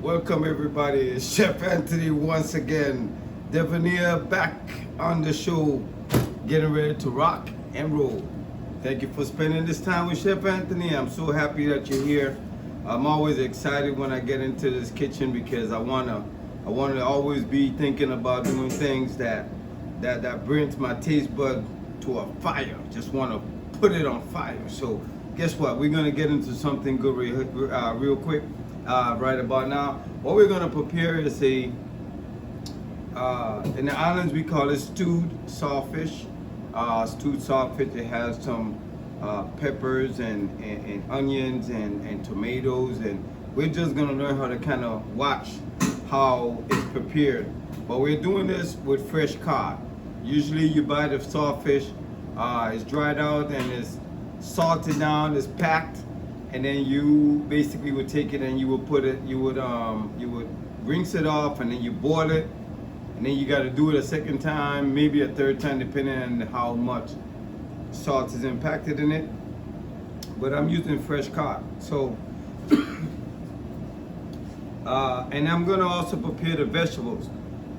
Welcome everybody. It's Chef Anthony once again. Devoneer back on the show, getting ready to rock and roll. Thank you for spending this time with Chef Anthony. I'm so happy that you're here. I'm always excited when I get into this kitchen because I wanna always be thinking about doing things that brings my taste bud to a fire. Just wanna put it on fire. So guess what? We're gonna get into something good real quick. Right about now, what we're gonna prepare is in the islands we call it stewed saltfish. Stewed saltfish. It has some peppers and onions and tomatoes, and we're just gonna learn how to kind of watch how it's prepared. But we're doing this with fresh cod. Usually you buy the saltfish, it's dried out and it's salted down, it's packed. And then you basically would take it and you would rinse it off, and then you boil it, and then you got to do it a second time, maybe a third time, depending on how much salt is impacted in it. But I'm using fresh cod, so and I'm gonna also prepare the vegetables,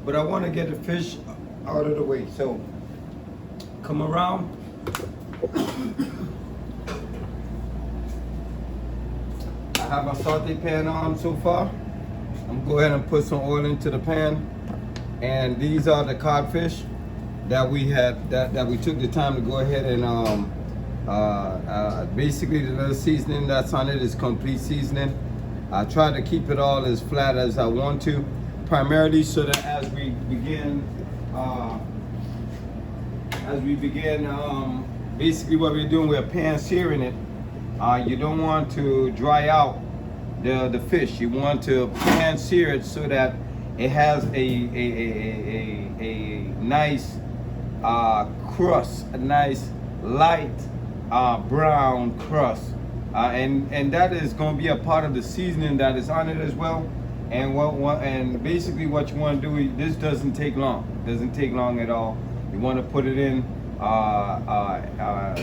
but I want to get the fish out of the way. So come around. I have my saute pan on so far. I'm gonna go ahead and put some oil into the pan. And these are the codfish that we had, that we took the time to go ahead and basically the little seasoning that's on it is complete seasoning. I try to keep it all as flat as I want to, primarily so that as we begin, basically what we're doing, we're pan searing it. You don't want to dry out the fish. You want to pan sear it so that it has a nice crust, a nice light brown crust, and that is going to be a part of the seasoning that is on it as well. And basically what you want to do, this doesn't take long. It doesn't take long at all. You want to put it in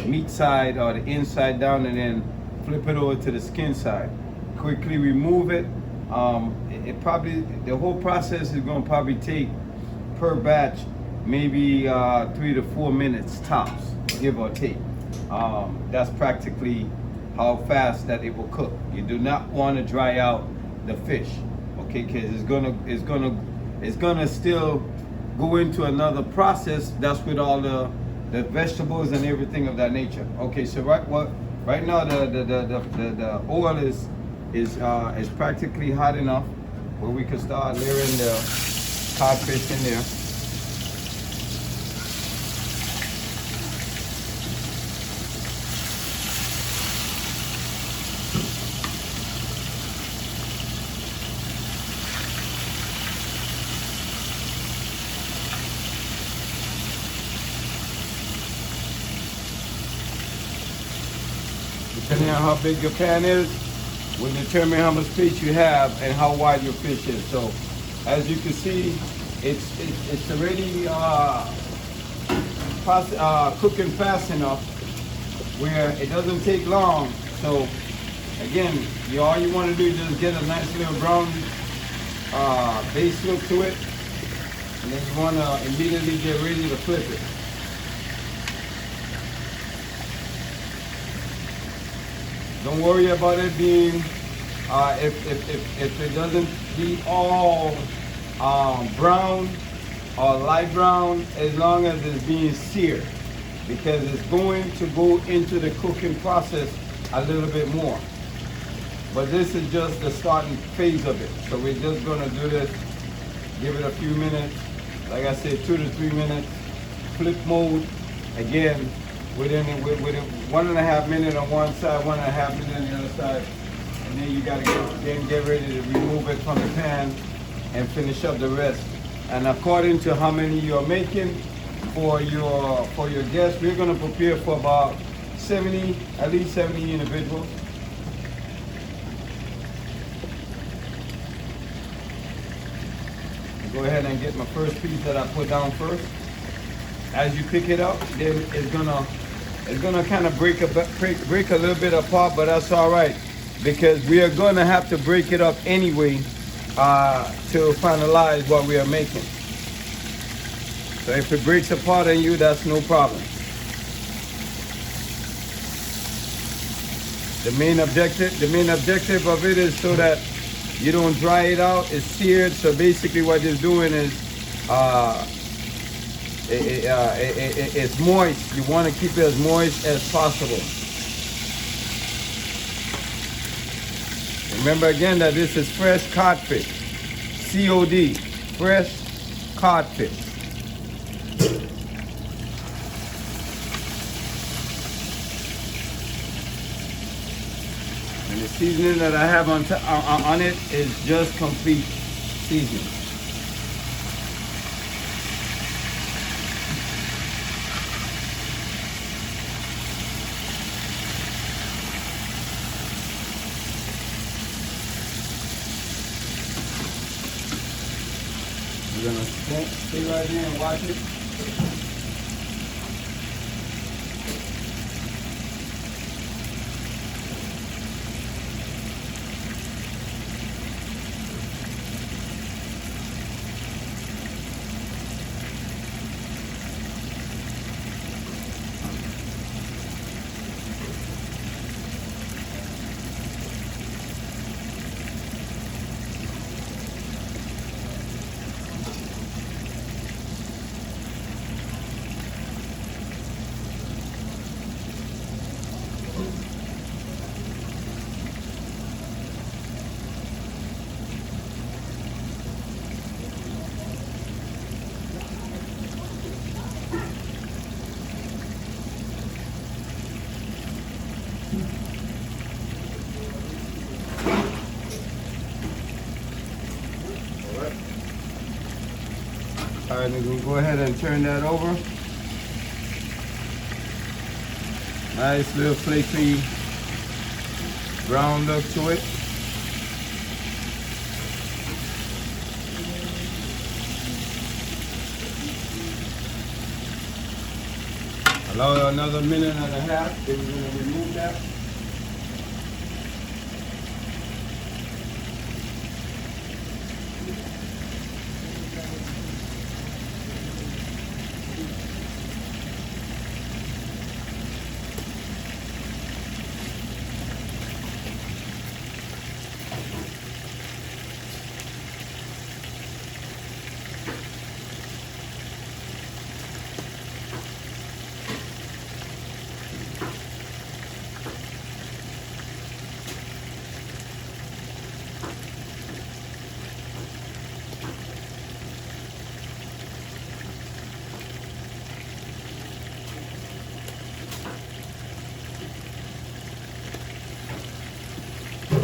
meat side or the inside down, and then flip it over to the skin side. Quickly remove it. The whole process is going to probably take per batch maybe 3 to 4 minutes tops, give or take. That's practically how fast that it will cook. You do not want to dry out the fish, okay? Because it's gonna still go into another process. That's with all the vegetables and everything of that nature. Okay, so right now the oil is practically hot enough where we can start layering the codfish in there. Depending on how big your pan is, will determine how much space you have and how wide your fish is. So, as you can see, it's already cooking fast enough where it doesn't take long. So, again, all you want to do is just get a nice little brown base look to it, and then you want to immediately get ready to flip it. Don't worry about it being, if it doesn't be all brown or light brown, as long as it's being seared, because it's going to go into the cooking process a little bit more. But this is just the starting phase of it. So we're just gonna do this, give it a few minutes, like I said, 2 to 3 minutes, flip mode, again, within 1.5 minutes on one side, 1.5 minutes on the other side, and then you gotta get ready to remove it from the pan and finish up the rest. And according to how many you're making for your guests, we're gonna prepare for about 70, at least 70 individuals. Go ahead and get my first piece that I put down first. As you pick it up, then it's gonna kind of break a little bit apart, but that's all right, because we are gonna have to break it up anyway to finalize what we are making. So if it breaks apart on you, that's no problem. The main objective of it is so that you don't dry it out. It's seared. So basically, what it's doing is it's moist. You want to keep it as moist as possible. Remember again that this is fresh codfish. COD, fresh codfish. And the seasoning that I have on it is just complete seasoning. We're gonna stay right here and watch it. All right, we're gonna go ahead and turn that over. Nice little flaky brown look to it. Allow another minute and a half, then we're gonna remove that.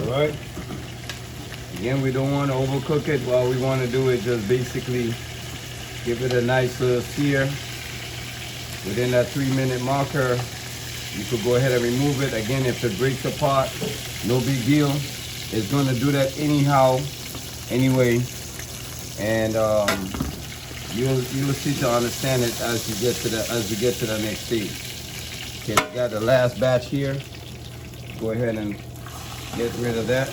Right. Again, we don't want to overcook it. What we want to do is just basically give it a nice little sear. Within that 3-minute marker, you could go ahead and remove it. Again, if it breaks apart, no big deal. It's going to do that anyhow, anyway. And you'll see to understand it as you get to the next stage. Okay, we got the last batch here. Go ahead and get rid of that.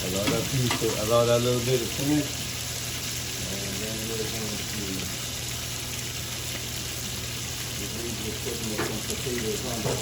Allow that piece to, allow that little bit to finish. And then we're going to just putting some potatoes on there.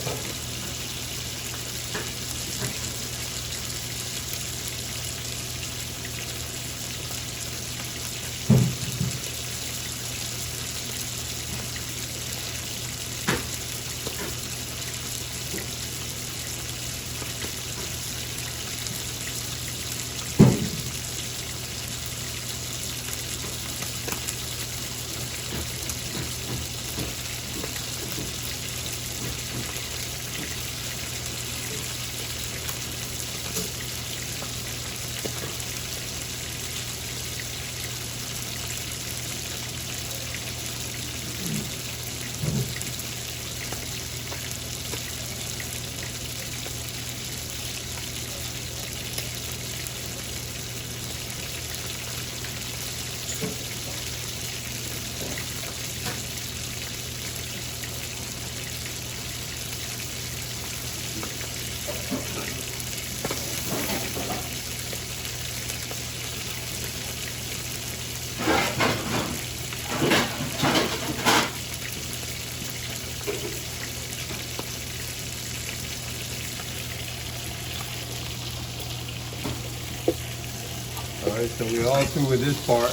Alright, so we're all through with this part.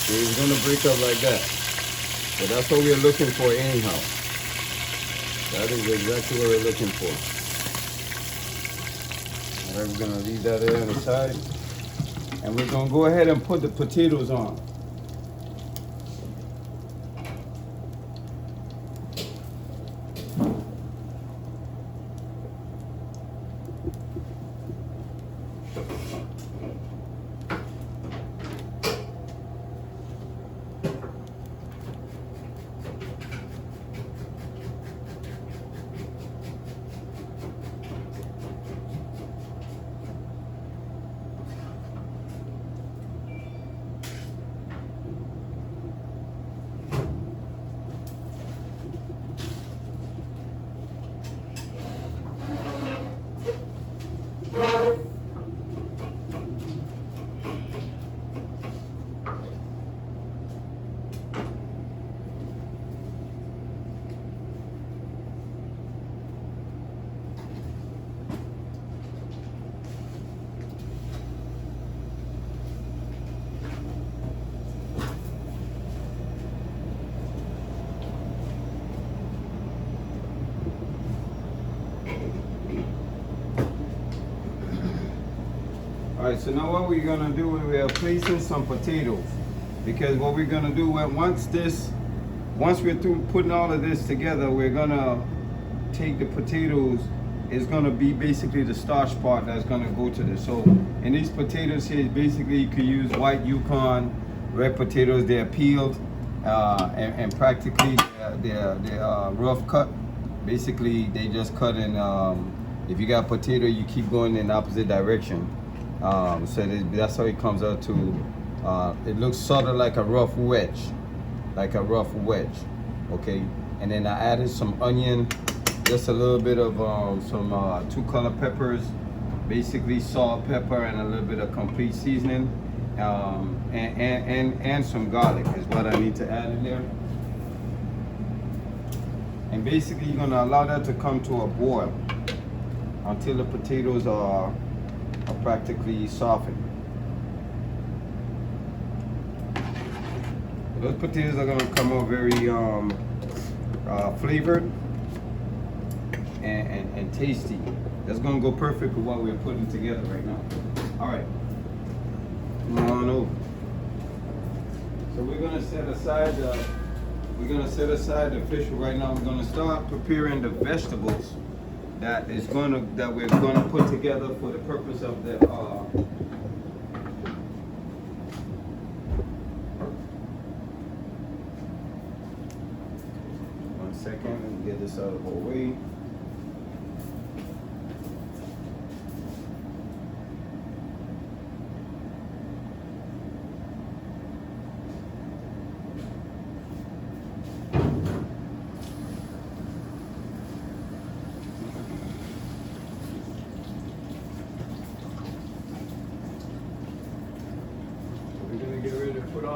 It's going to break up like that. But that's what we're looking for anyhow. That is exactly what we're looking for. Alright, we're going to leave that there on the side. And we're going to go ahead and put the potatoes on. Alright, so now what we're gonna do is we're placing some potatoes, because what we're gonna do once we're through putting all of this together, we're gonna take the potatoes. It's gonna be basically the starch part that's gonna go to this. So in these potatoes here, basically you could use white Yukon, red potatoes. They're peeled and practically they're rough cut. Basically they just cut in. If you got potato, you keep going in the opposite direction. So that's how it comes out to. It looks sort of like a rough wedge, okay. And then I added some onion, just a little bit of some 2 color peppers, basically salt, pepper, and a little bit of complete seasoning, and some garlic is what I need to add in there. And basically you're gonna allow that to come to a boil until the potatoes are practically softened. Those potatoes are going to come out very flavored and tasty. That's going to go perfect with what we're putting together right now. All right, come on over. So we're going to set aside the fish right now. We're going to start preparing the vegetables that we're gonna put together for the purpose of the one second, let me get this out of the way.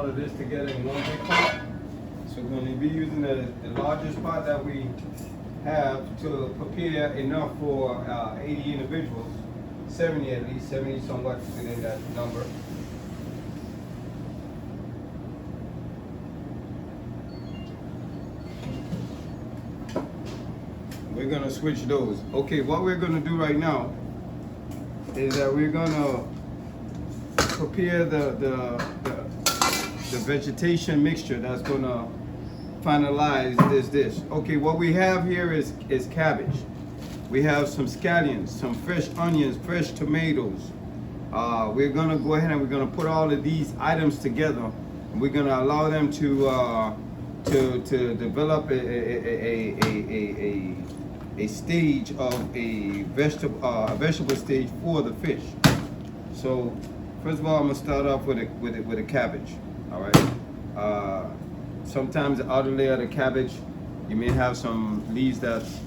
all of this together in one big pot. So we're going to be using the largest pot that we have to prepare enough for 80 individuals, 70 at least, 70 somewhat within that number. We're gonna switch those. Okay, what we're gonna do right now is that we're gonna prepare the vegetation mixture that's gonna finalize this dish. Okay, what we have here is cabbage. We have some scallions, some fresh onions, fresh tomatoes. We're gonna go ahead and we're gonna put all of these items together, and we're gonna allow them to develop a stage of a vegetable stage for the fish. So first of all, I'm gonna start off with a cabbage. All right. Sometimes the outer layer of the cabbage, you may have some leaves that's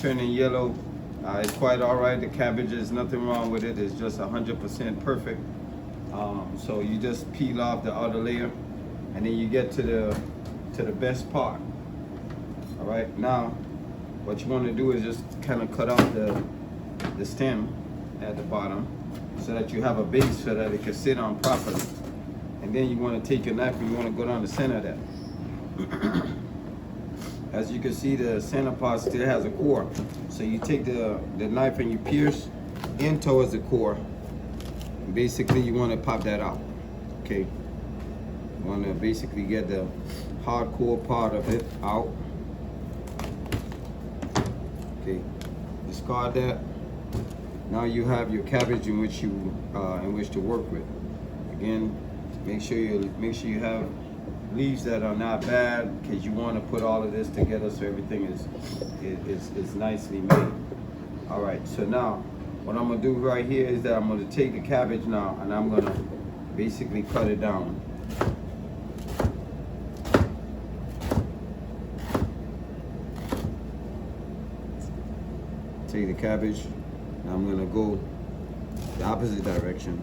turning yellow. It's quite all right. The cabbage is nothing wrong with it. It's just 100% perfect. So you just peel off the outer layer, and then you get to the best part. All right. Now, what you want to do is just kind of cut off the stem at the bottom, so that you have a base so that it can sit on properly. And then you want to take your knife and you want to go down the center of that. As you can see, the center part still has a core. So you take the knife and you pierce in towards the core. And basically, you want to pop that out. Okay. You want to basically get the hardcore part of it out. Okay. Discard that. Now you have your cabbage in which to work with. Again, make sure you have leaves that are not bad, because you want to put all of this together so everything is nicely made. All right. So now, what I'm gonna do right here is that I'm gonna take the cabbage now, and I'm gonna basically cut it down. Take the cabbage. Now I'm gonna go the opposite direction.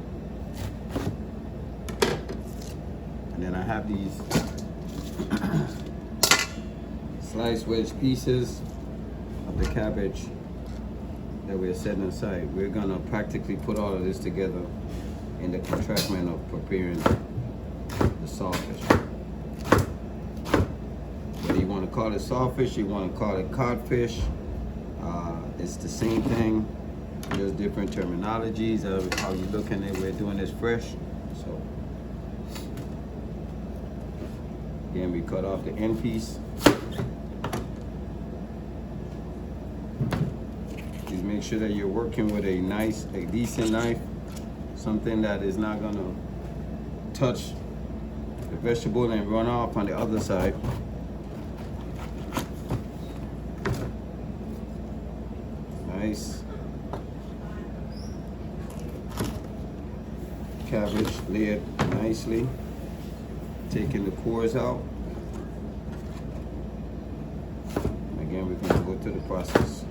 And then I have these sliced wedge pieces of the cabbage that we're setting aside. We're gonna practically put all of this together in the contractment of preparing the sawfish. Whether you want to call it sawfish, you want to call it codfish, it's the same thing. There's different terminologies of how you looking at it. We're doing this fresh. So again, we cut off the end piece. Just make sure that you're working with a decent knife, something that is not gonna touch the vegetable and run off on the other side. Nice. Cabbage, lay it nicely. Taking the cores out. Again, we're going to go through the process.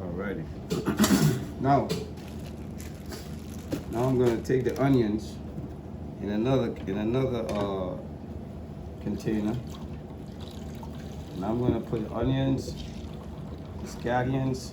Alrighty. Now I'm going to take the onions in another container, and I'm going to put onions, scallions,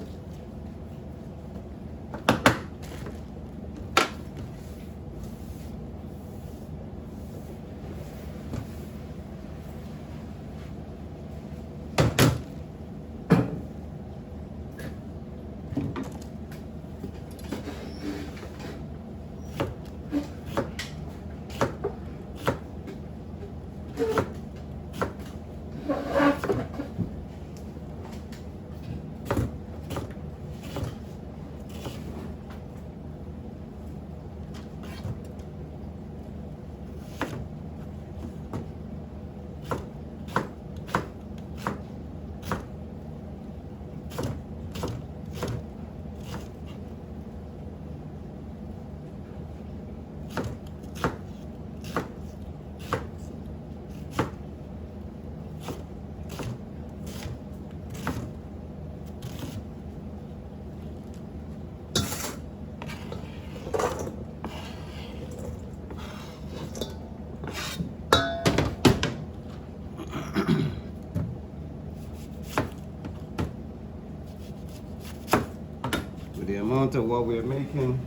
amount of what we're making,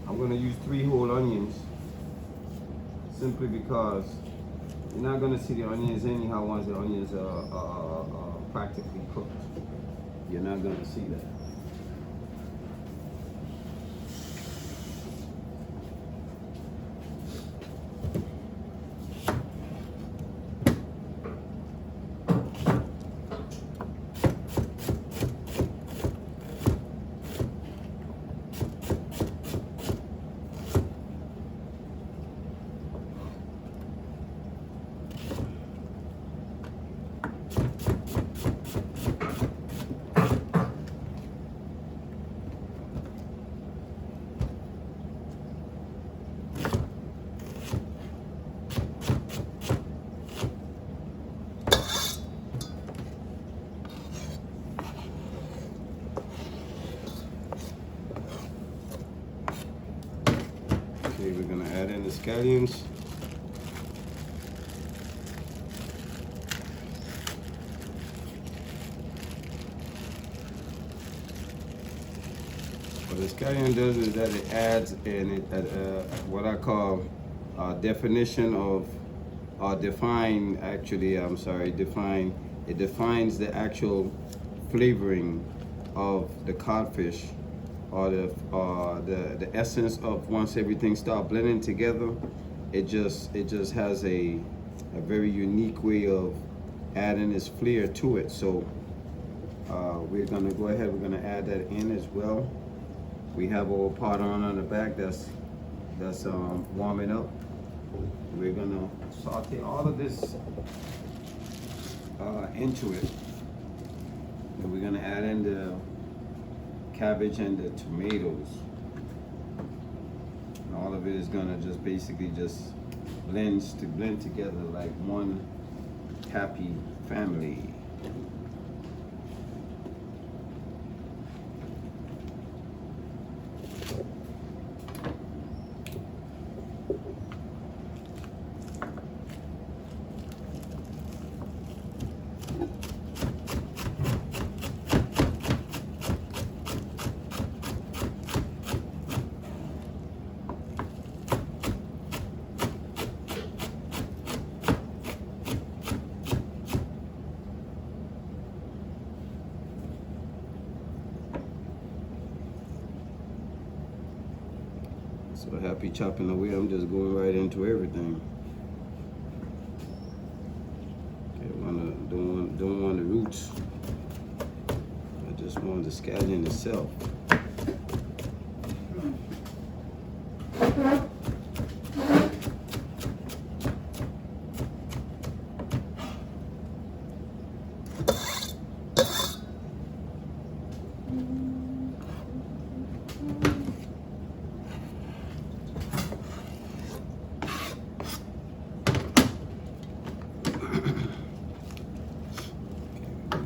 I'm gonna use 3 whole onions, simply because you're not gonna see the onions anyhow once the onions are practically cooked. You're not gonna see that. Okay, we're gonna add in the scallions. What the scallion does is that it adds what I call definition of, define, actually, I'm sorry, define. It defines the actual flavoring of the codfish, or the essence of, once everything starts blending together, it just has a very unique way of adding this flair to it. So we're gonna go ahead, we're gonna add that in as well. We have our pot on the back that's warming up. We're gonna saute all of this into it, and we're gonna add in the cabbage and the tomatoes, and all of it is gonna just basically just blend together like one happy family. So happy chopping away, I'm just going right into everything. Okay, don't want the roots. I just want the scallion itself.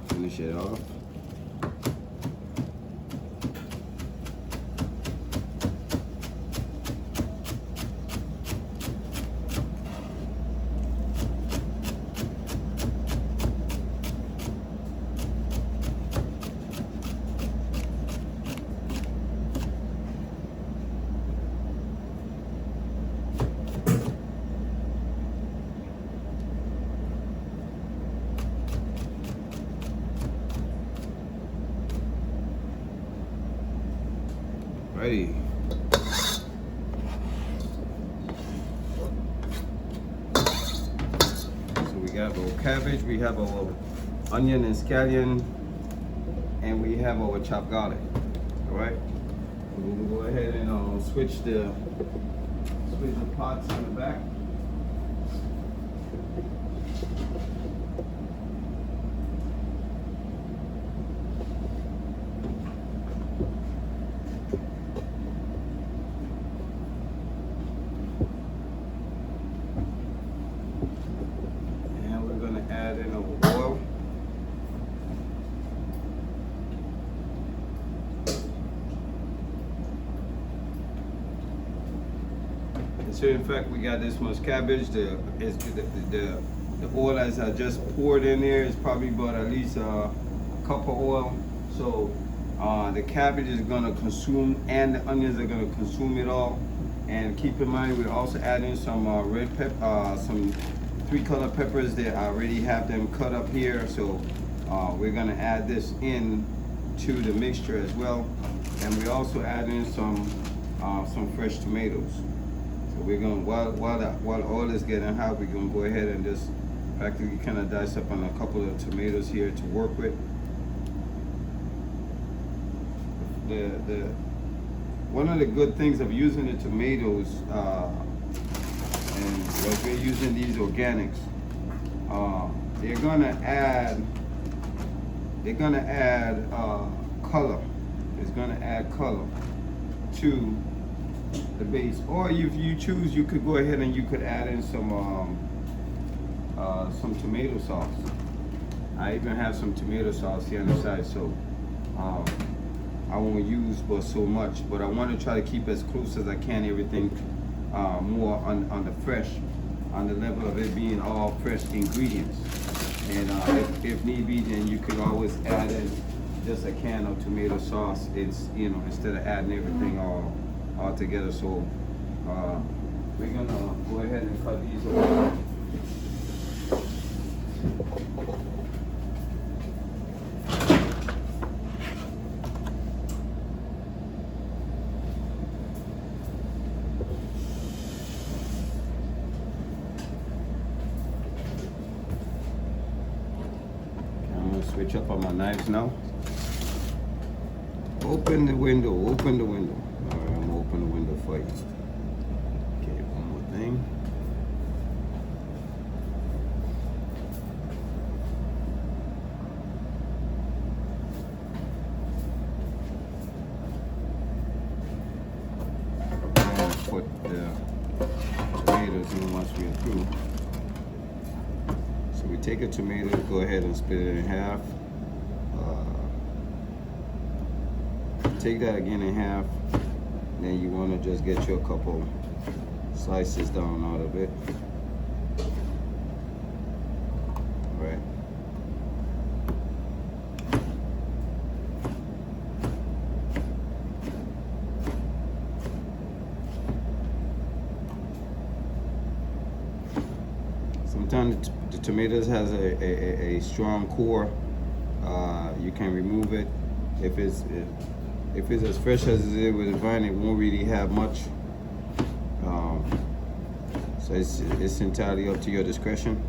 Finish it off. Ready. So we got our cabbage, we have our onion and scallion, and we have our chopped garlic. All right. We're gonna go ahead and switch the pots in the back. Add in our oil. And so in fact we got this much cabbage. The oil as I just poured in there is probably about at least a cup of oil. So The cabbage is gonna consume, and the onions are gonna consume it all. And keep in mind, we're also adding some red pepper, some 3-color peppers that I already have them cut up here. So we're gonna add this in to the mixture as well. And we're also adding some fresh tomatoes. So we're gonna, while the oil is getting hot, we're gonna go ahead and just practically kind of dice up on a couple of tomatoes here to work with. One of the good things of using the tomatoes, and as we're using these organics, they're gonna add color. It's gonna add color to the base. Or if you choose, you could go ahead and you could add in some tomato sauce. I even have some tomato sauce here on the side, so I won't use but so much, but I want to try to keep as close as I can everything more on the fresh, on the level of it being all fresh ingredients. And if need be, then you could always add in just a can of tomato sauce. It's, you know, instead of adding everything all together. So we're gonna go ahead and cut these open. Switch up on my knives now. Open the window, open the window. All right, I'm gonna open the window for you. Okay, one more thing. And put the tomatoes in once we're through. So we take a tomato, go ahead and split it in half. Take that again in half. Then you want to just get you a couple slices down out of it. All right. Sometimes the tomatoes has a strong core. You can remove it. If it's as fresh as it is with the vine, it won't really have much. So it's entirely up to your discretion.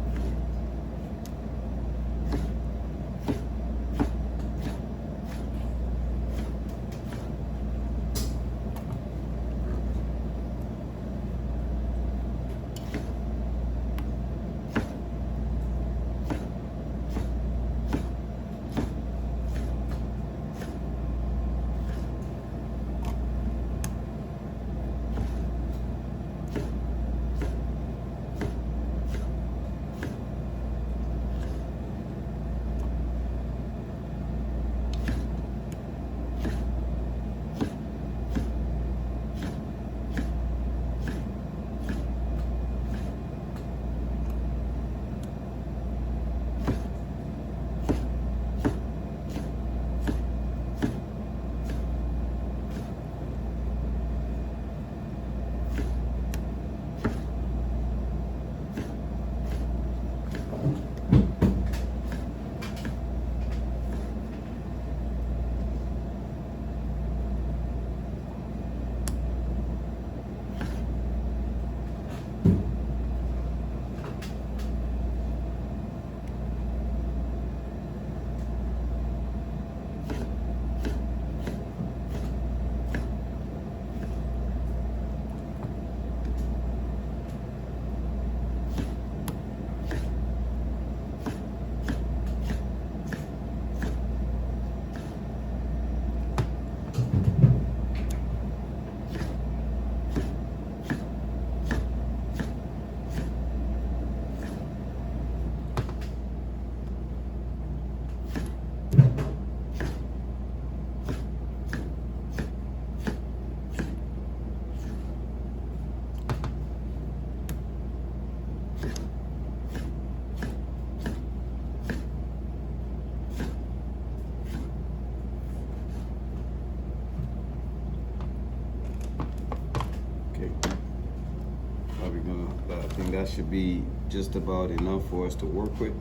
I think that should be just about enough for us to work with.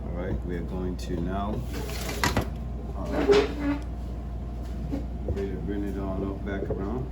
All right, we're going to now ready to bring it on up back around.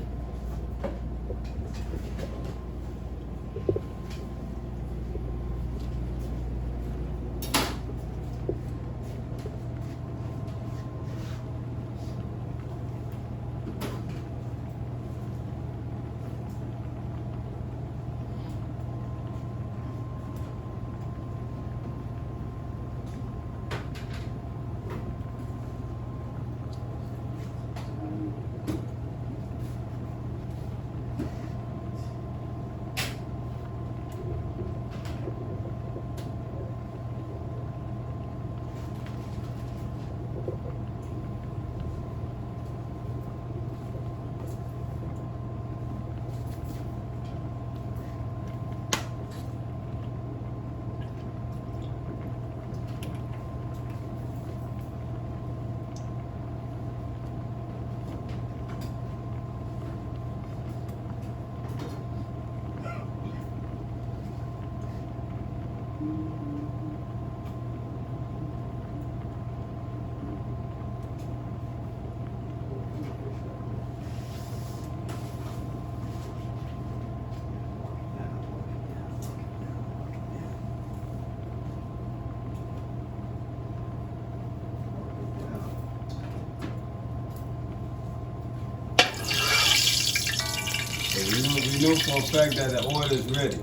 We know for a fact that the oil is ready.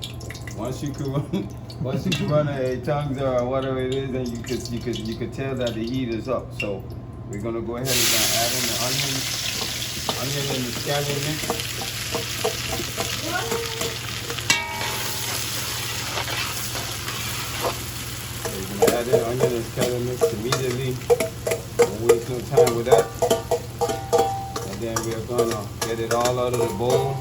Once you can run a tongs or whatever it is, then you could tell that the heat is up. So we're gonna go ahead and add in the onion and the scallion mix. So we're gonna add in onion and scallion mix immediately. Don't waste no time with that. And then we're gonna get it all out of the bowl.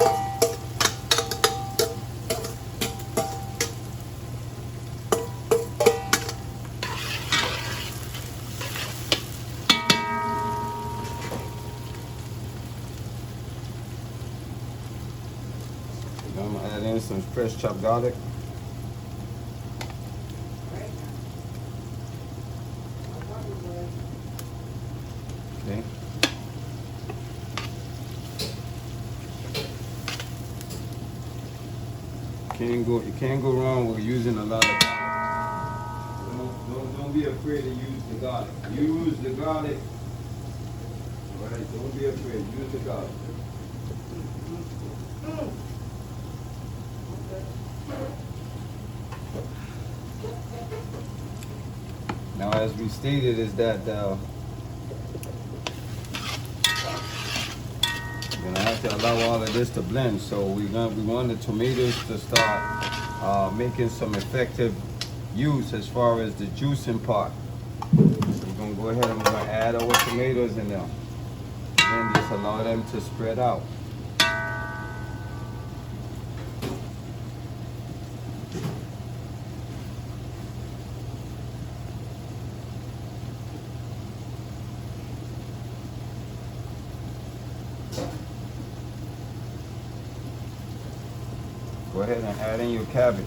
I'm gonna add in some fresh chopped garlic. Okay. You can't go wrong with using a lot of garlic. Don't be afraid to use the garlic. Use the garlic. All right, don't be afraid. Use the garlic. Now, as we stated, is that we're gonna have to allow all of this to blend. So we want the tomatoes to start making some effective use as far as the juicing part. We're gonna go ahead and we're gonna add our tomatoes in there, and just allow them to spread out. Go ahead and add in your cabbage.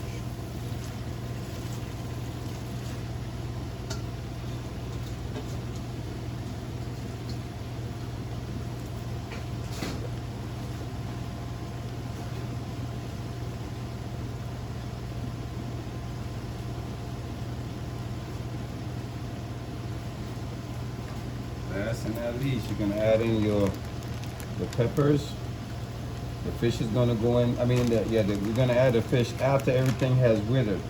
Last and not least, you're gonna add in the peppers. The fish is gonna go in. I mean, we're gonna add the fish after everything has withered.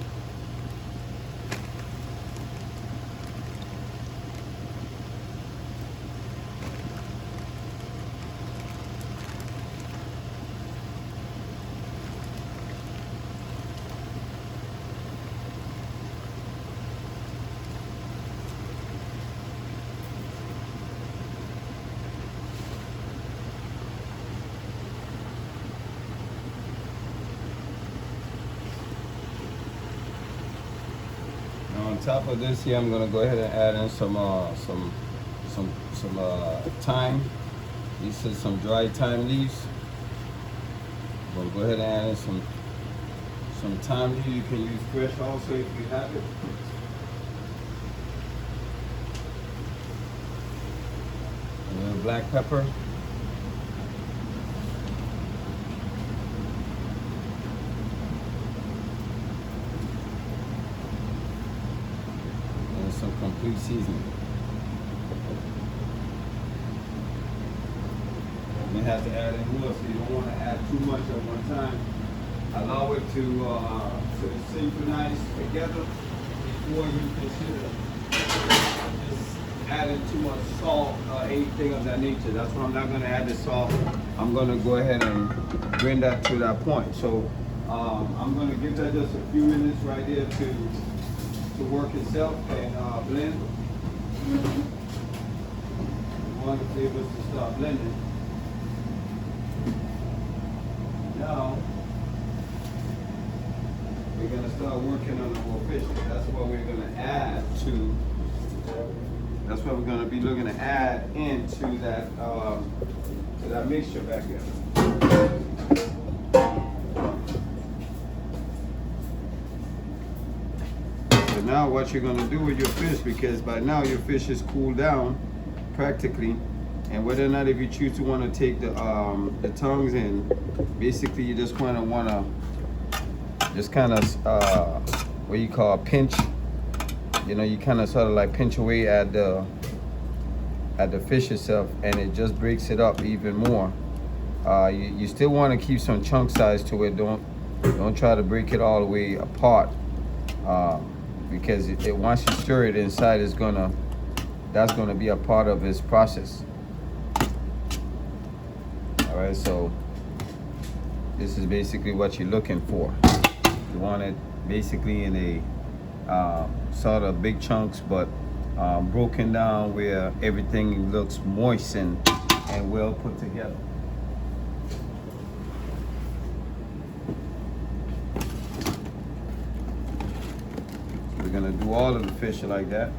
On top of this here, I'm gonna go ahead and add in some thyme. These are some dried thyme leaves. I'm gonna go ahead and add in Some thyme here, you can use fresh also if you have it. A little black pepper. And some complete seasoning. You have to add in more, so you don't want to add too much at one time. Allow it to synchronize together before you consider just adding too much salt or anything of that nature. That's why I'm not going to add the salt. I'm going to go ahead and bring that to that point. So I'm going to give that just a few minutes right there to work itself and blend. You want the flavors to start blending. Now, we're going to start working on the more fish. That's what we're going to add to, that's what we're going to be looking to add into that mixture back here. So now what you're going to do with your fish, because by now your fish is cooled down practically, and whether or not if you choose to want to take the tongues in, basically you just want to just kind of what you call pinch. You know, you kind of sort of like pinch away at the fish itself, and it just breaks it up even more. You still want to keep some chunk size to it. Don't try to break it all the way apart, because it once you stir it inside, that's gonna be a part of its process. All right, so this is basically what you're looking for. You want it basically in a sort of big chunks, but broken down where everything looks moistened and well put together. We're gonna do all of the fish like that.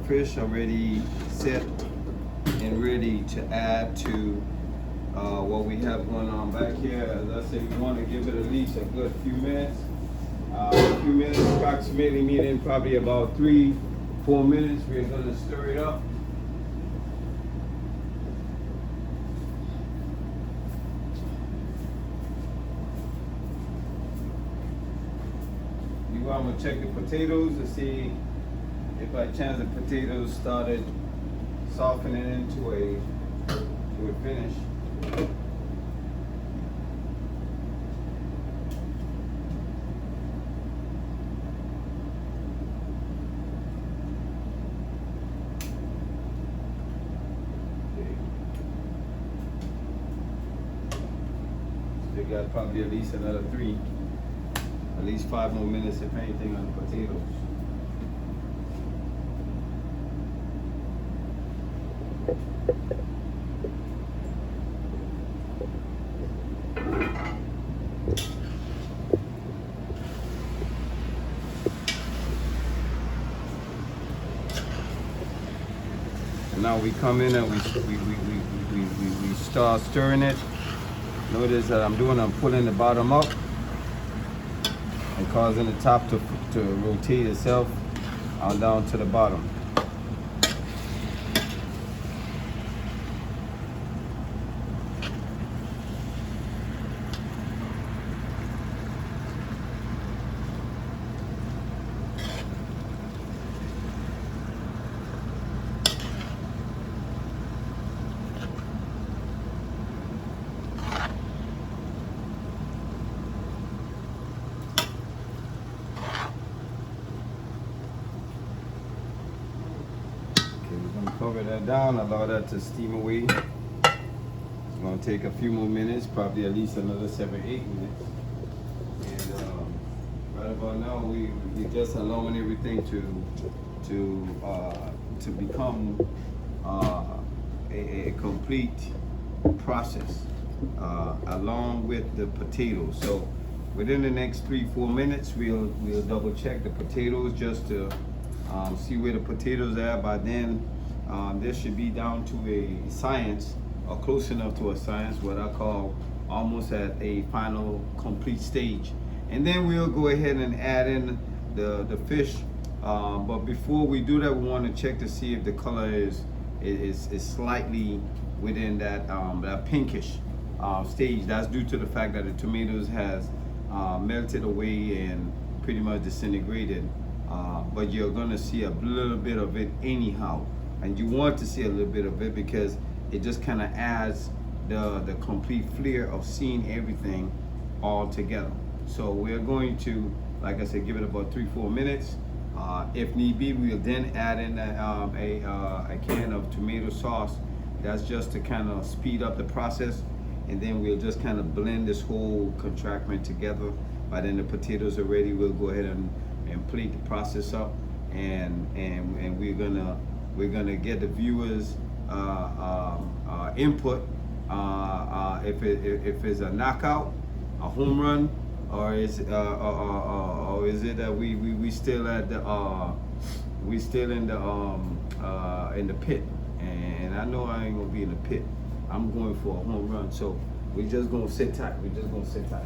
Fish already set and ready to add to what we have going on back here. As I say, we want to give it at least a good few minutes. Approximately, meaning probably about 3-4 minutes. We're going to stir it up. I'm going to check the potatoes to see if by chance the potatoes started softening into a finish. Still got probably at least another 3, at least 5 more minutes if anything on the potatoes. Now we come in and we start stirring it. Notice that I'm pulling the bottom up and causing the top to rotate itself on down to the bottom. Cover that down, allow that to steam away. It's going to take a few more minutes, probably at least another 7-8 minutes. And right about now, we're just allowing everything to become a complete process along with the potatoes. So within the next 3-4 minutes, we'll double check the potatoes just to see where the potatoes are. By then, this should be down to a science, or close enough to a science, what I call almost at a final complete stage. And then we'll go ahead and add in the fish. But before we do that, we want to check to see if the color is slightly within that that pinkish stage. That's due to the fact that the tomatoes has melted away and pretty much disintegrated. But you're gonna see a little bit of it anyhow. And you want to see a little bit of it because it just kind of adds the complete flair of seeing everything all together. So we're going to, like I said, give it about 3-4 minutes. If need be, we'll then add in a can of tomato sauce. That's just to kind of speed up the process. And then we'll just kind of blend this whole contractment together. By then the potatoes are ready. We'll go ahead and plate the process up, and we're gonna get the viewers input if it's a knockout, a home run, or is it that we still at the we still in the pit. And I know I ain't gonna be in the pit. I'm going for a home run. So we're just gonna sit tight. We're just gonna sit tight.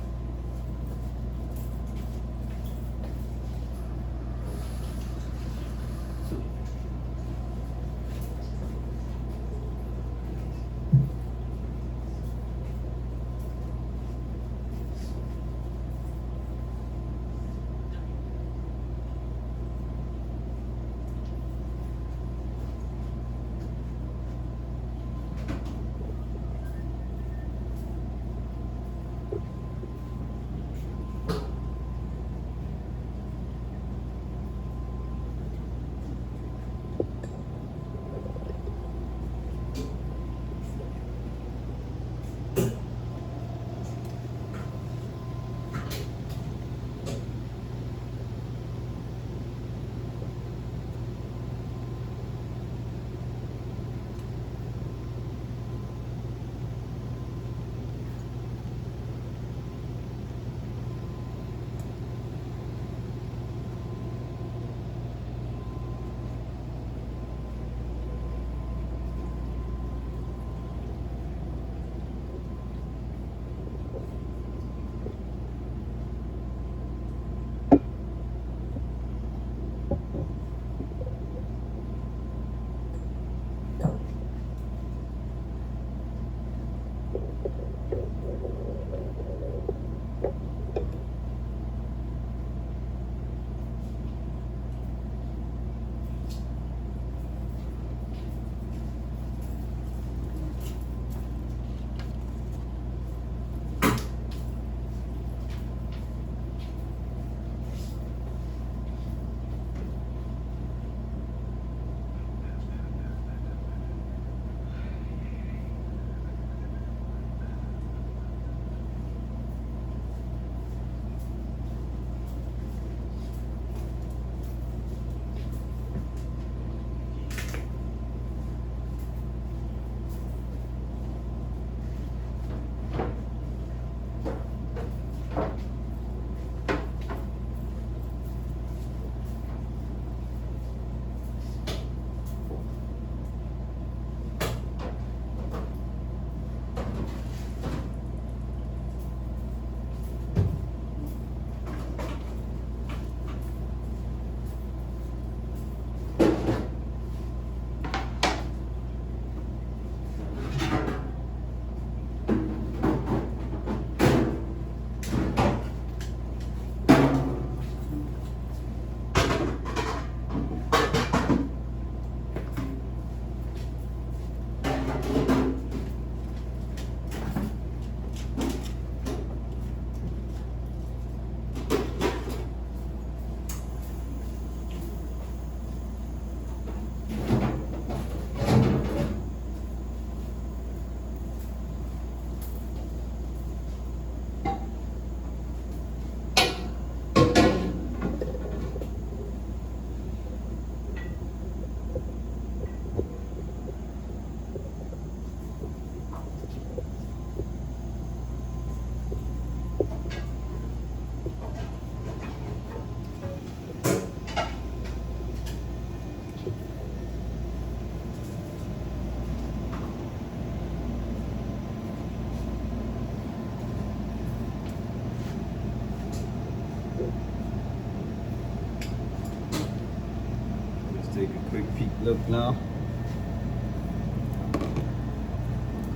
look now.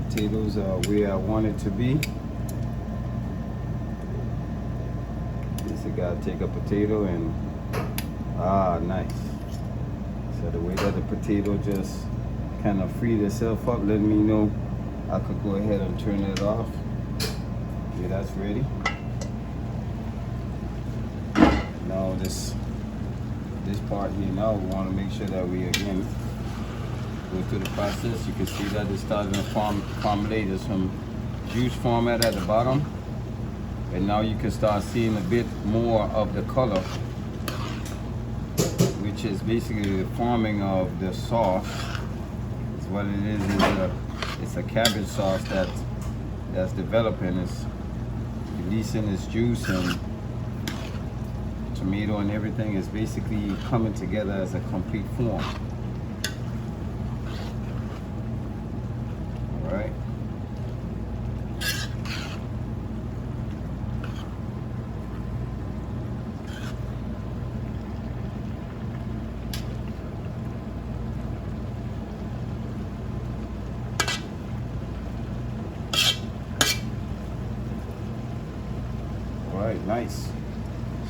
Potatoes are where I want it to be. Just gotta take a potato and nice. So the way that the potato just kind of freed itself up, let me know I could go ahead and turn it off. Okay, that's ready. Now this part here, now we want to make sure that we again go through the process. You can see that it's starting to formulate. There's some juice format at the bottom, and now you can start seeing a bit more of the color, which is basically the forming of the sauce. It's what it is it's a cabbage sauce that's developing. It's releasing its juice, and tomato and everything is basically coming together as a complete form. All right. All right, nice.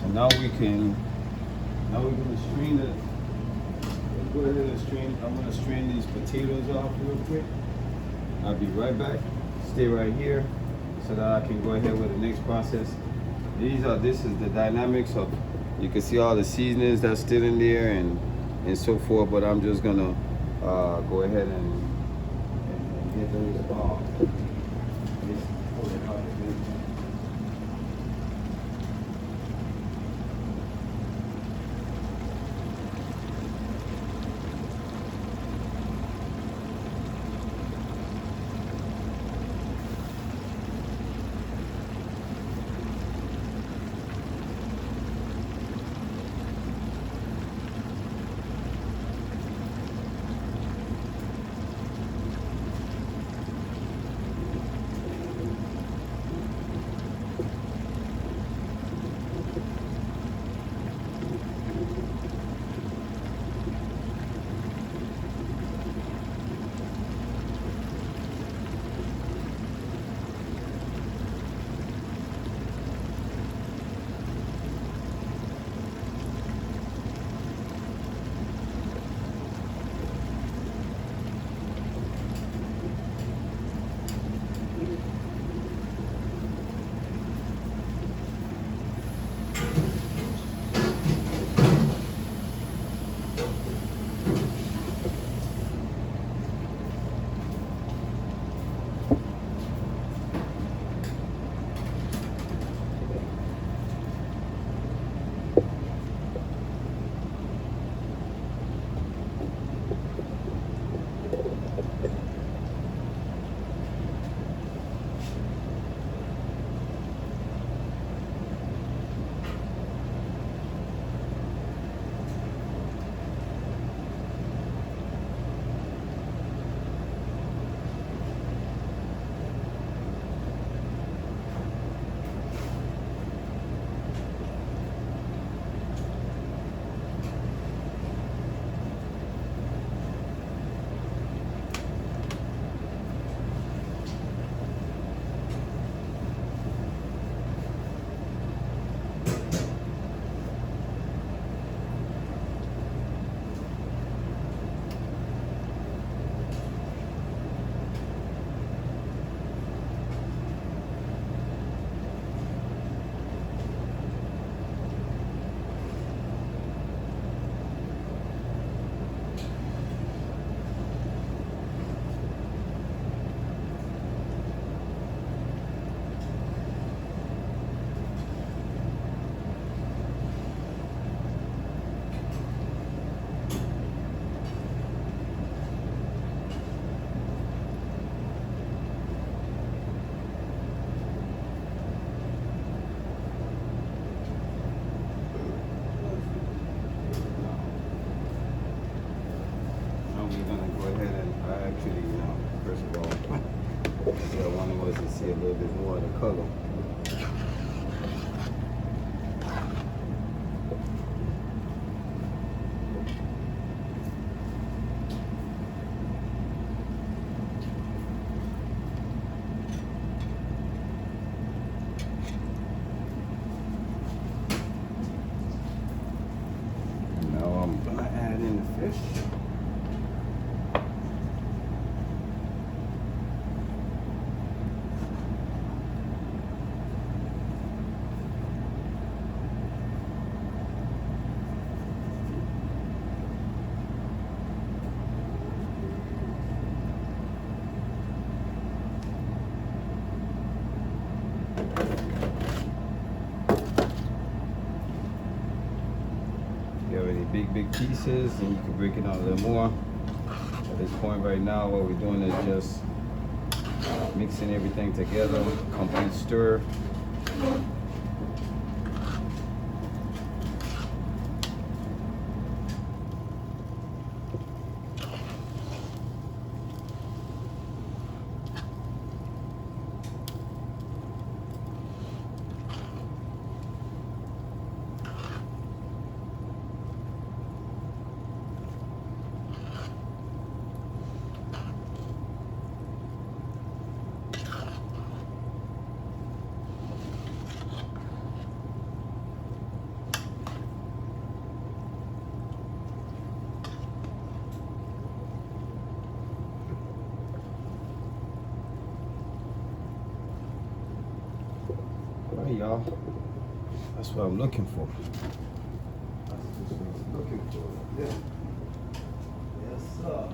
So now we're gonna strain it. Let's go ahead and strain. I'm gonna strain these potatoes off real quick. I'll be right back. Stay right here so that I can go ahead with the next process. This is the dynamics of, you can see all the seasonings that's still in there and so forth, but I'm just gonna go ahead and get those off. See a little bit more of the color. You have any big pieces, and you can break it down a little more. At this point right now, what we're doing is just mixing everything together, complete stir. Right, y'all. That's what I'm looking for. That's what I'm looking for. Yeah. Yes, sir.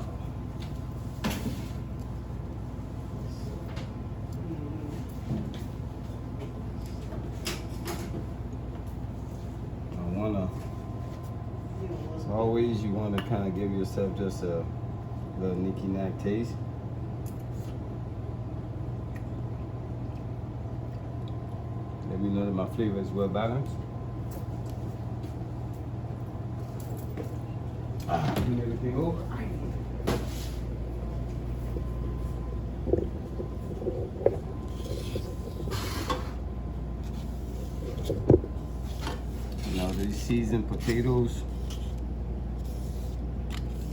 As always, you want to kind of give yourself just a little nicky knack taste. Let me know that my flavor is well balanced. Bring everything over. Now these seasoned potatoes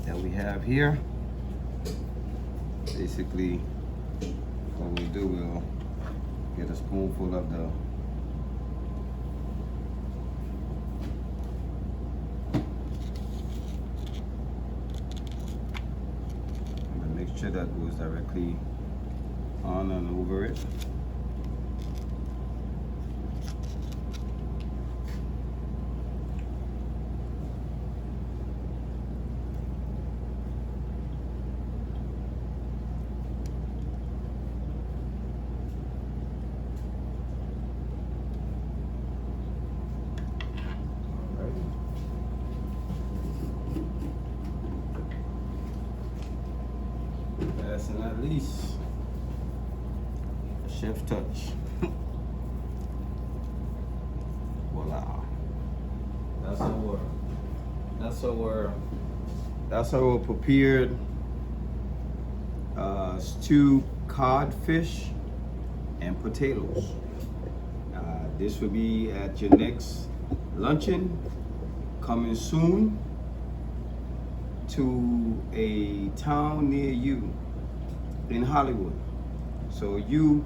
that we have here, basically what we'll do, we'll get a spoonful of the mixture that goes directly on and over it. Last and not least, a chef touch. Voila. That's our prepared stewed codfish and potatoes. This will be at your next luncheon, coming soon to a town near you in Hollywood. So you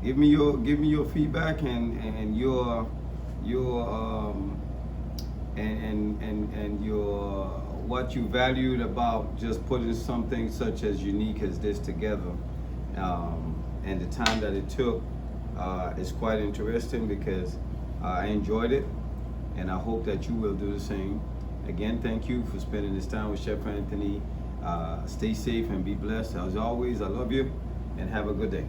give me your feedback and your what you valued about just putting something such as unique as this together, and the time that it took is quite interesting because I enjoyed it, and I hope that you will do the same. Again, thank you for spending this time with Chef Anthony. Stay safe and be blessed. As always, I love you and have a good day.